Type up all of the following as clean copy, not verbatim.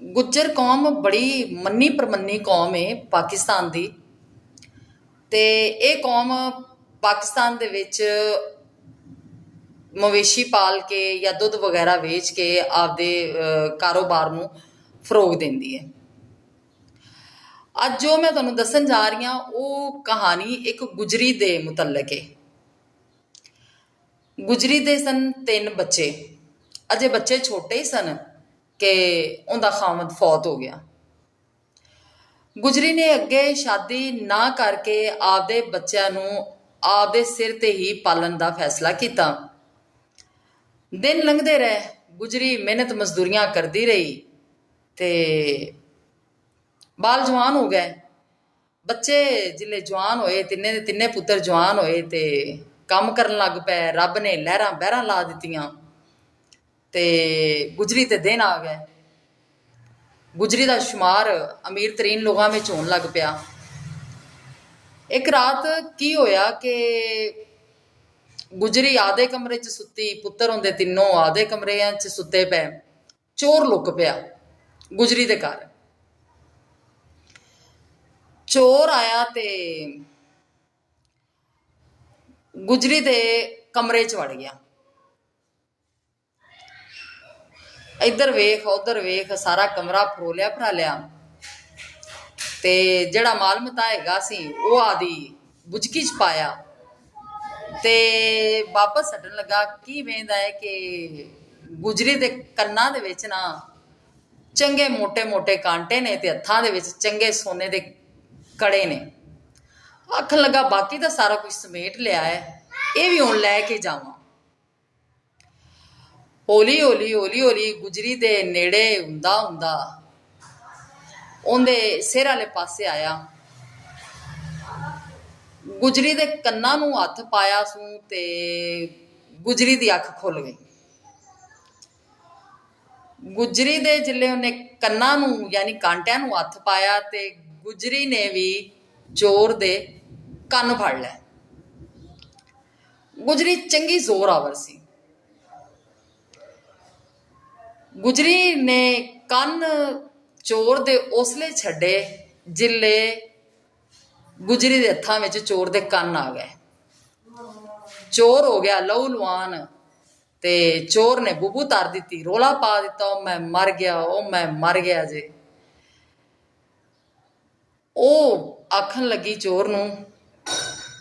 गुज्जर कौम बड़ी मन्नी परमन्नी कौम है पाकिस्तान दी। ते ਇਹ कौम पाकिस्तान ਦੇ ਵਿੱਚ मवेशी पाल के या दुੱਧ वगैरह ਵੇਚ के आपदे कारोबार ਨੂੰ फरोग ਦਿੰਦੀ है। ਅੱਜ जो मैं ਤੁਹਾਨੂੰ ਦੱਸਣ ਜਾ ਰਹੀ ਹਾਂ ਉਹ ਕਹਾਣੀ ਇੱਕ ਗੁਜਰੀ ਦੇ ਮੁਤਲਕ ਹੈ। गुजरी ਦੇ ਸਨ 3 ਬੱਚੇ। ਅਜੇ ਬੱਚੇ ਛੋਟੇ ਹੀ ਸਨ कि उनका खामद फौत हो गया। गुजरी ने अगे शादी ना करके आपदे बच्चों नूं आपदे सिर ते ही पालन का फैसला किया। दिन लंघते रहे, गुजरी मेहनत मजदूरियां करती रही ते बाल जवान हो गए। बच्चे जिले जवान होए, तिन्ने दे तिन्ने पुत्र जवान होए ते काम करन लग पे। रब ने लहरां बहरां ला दित्तियां ते गुजरी ते दिन आ गए। गुजरी का शुमार अमीर तरीन लोगों में होने लग पिया। एक रात की होया कि गुजरी आधे कमरे च सुती, पुत्र होंदे तीनों आधे कमरे च सुते पे। चोर लुक पिया गुजरी दे घर। चोर आया ते गुजरी दे कमरे च वड़ गया। इधर वेख उधर वेख, सारा कमरा फरोलिया फरालिया ते जिहड़ा माल मता हैगा सी वो आदि बुझकी च पाया ते वापस छड्डन लगा। की वेंदा है कि गुजरी दे कन्नां दे विच ना चंगे मोटे मोटे कांटे ने ते हत्थां दे विच चंगे सोने दे कड़े ने। आखन लगा बाकी तो सारा कुछ समेट लिया है, ये भी हुण लैके जावां। हौली हौली हौली हौली गुजरी दे नेड़े हुंदा हुंदा उहदे सिर वाले पासे आया। गुजरी दे कन्नां नूं हत्थ पाया सूं ते गुजरी दी अख खुल गई। गुजरी दे जिले उन्हें कन्नां नूं यानी कांटियां नूं हत्थ पाया ते गुजरी ने भी चोर दे कन्न फड़ लै। गुजरी चंगी जोरावर सी। गुजरी ने कन्न चोर दे उसले छड्डे जिले गुजरी दे हत्थां विच चोर दे कन्न आ गए। चोर हो गया लहू लुहान ते चोर ने बुबू तार दी, रोला पा दिता, ओ मैं मर गया, ओ मैं मर गया जे। ओ आखन लगी चोर नूं,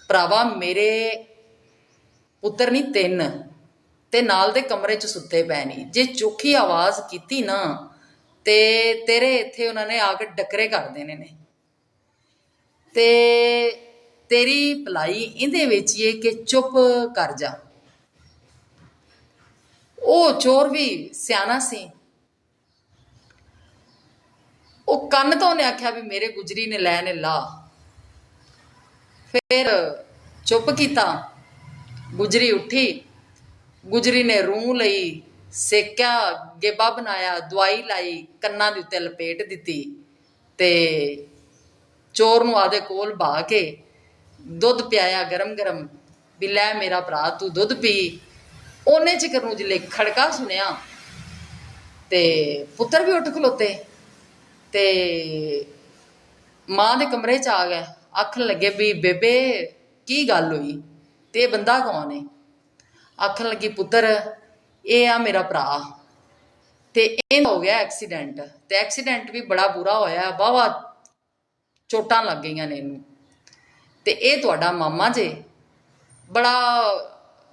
भरावा मेरे पुत्र नहीं 3 ते नाल दे कमरे च सुते पै नहीं। जे चोखी आवाज़ की ना ते तेरे इत्थे उन्होंने आके डकरे कर देने ने ते तेरी भलाई इंदे विच ही है कि चुप कर जा। ओ चोर भी सियाना सी। ओ कन्न तो उन्हें आख्या भी मेरे गुजरी ने लैने ला। फिर चुप किता। गुजरी उठी, गुजरी ने रूह लई, सेक्या, गेबा बनाया, दवाई लाई, कन्ना दे उत्ते लपेट दिती ते चोर नूं आदे कोल बहा के दुध पियाया गरम गरम भी लै मेरा भरा तू दुध पी। ओने चिकर नूं जिले खड़का सुनिया ते पुत्र भी उठ खलोते ते मां दे कमरे च आ गए। आखन लगे भी बेबे की गल हुई ते बंदा कौन है? आखन लगी पुत्र ये आ मेरा भरा ते इह हो गया एक्सीडेंट ते एक्सीडेंट भी बड़ा बुरा होया, वाहवा चोटां लग गई ने इनू ते ये तुहाडा मामा जे। बड़ा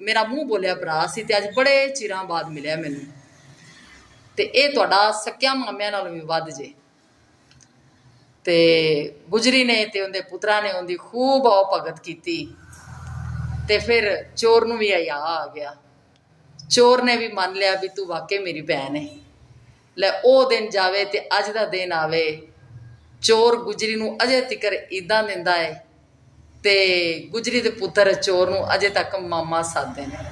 मेरा मूँह बोलिया भरा सी ते अज बड़े चिरां बाद मिलिया मैनू ते ये तुहाडा सक्या मामिया नालों भी वध जे। ते गुजरी ने ते उहदे पुत्रा ने उहदी खूब आओ भगत की ते फिर चोर नूं भी हया आ गया। चोर ने भी मान लिया भी तू वाकई मेरी भैन है। लै ओ दिन जावे ते अज दा दिन आवे। चोर गुजरी नूं अजे तिकर ईदां दिंदा है ते गुजरी दे पुत्तर चोर नूं अजे तक मामा सादे ने।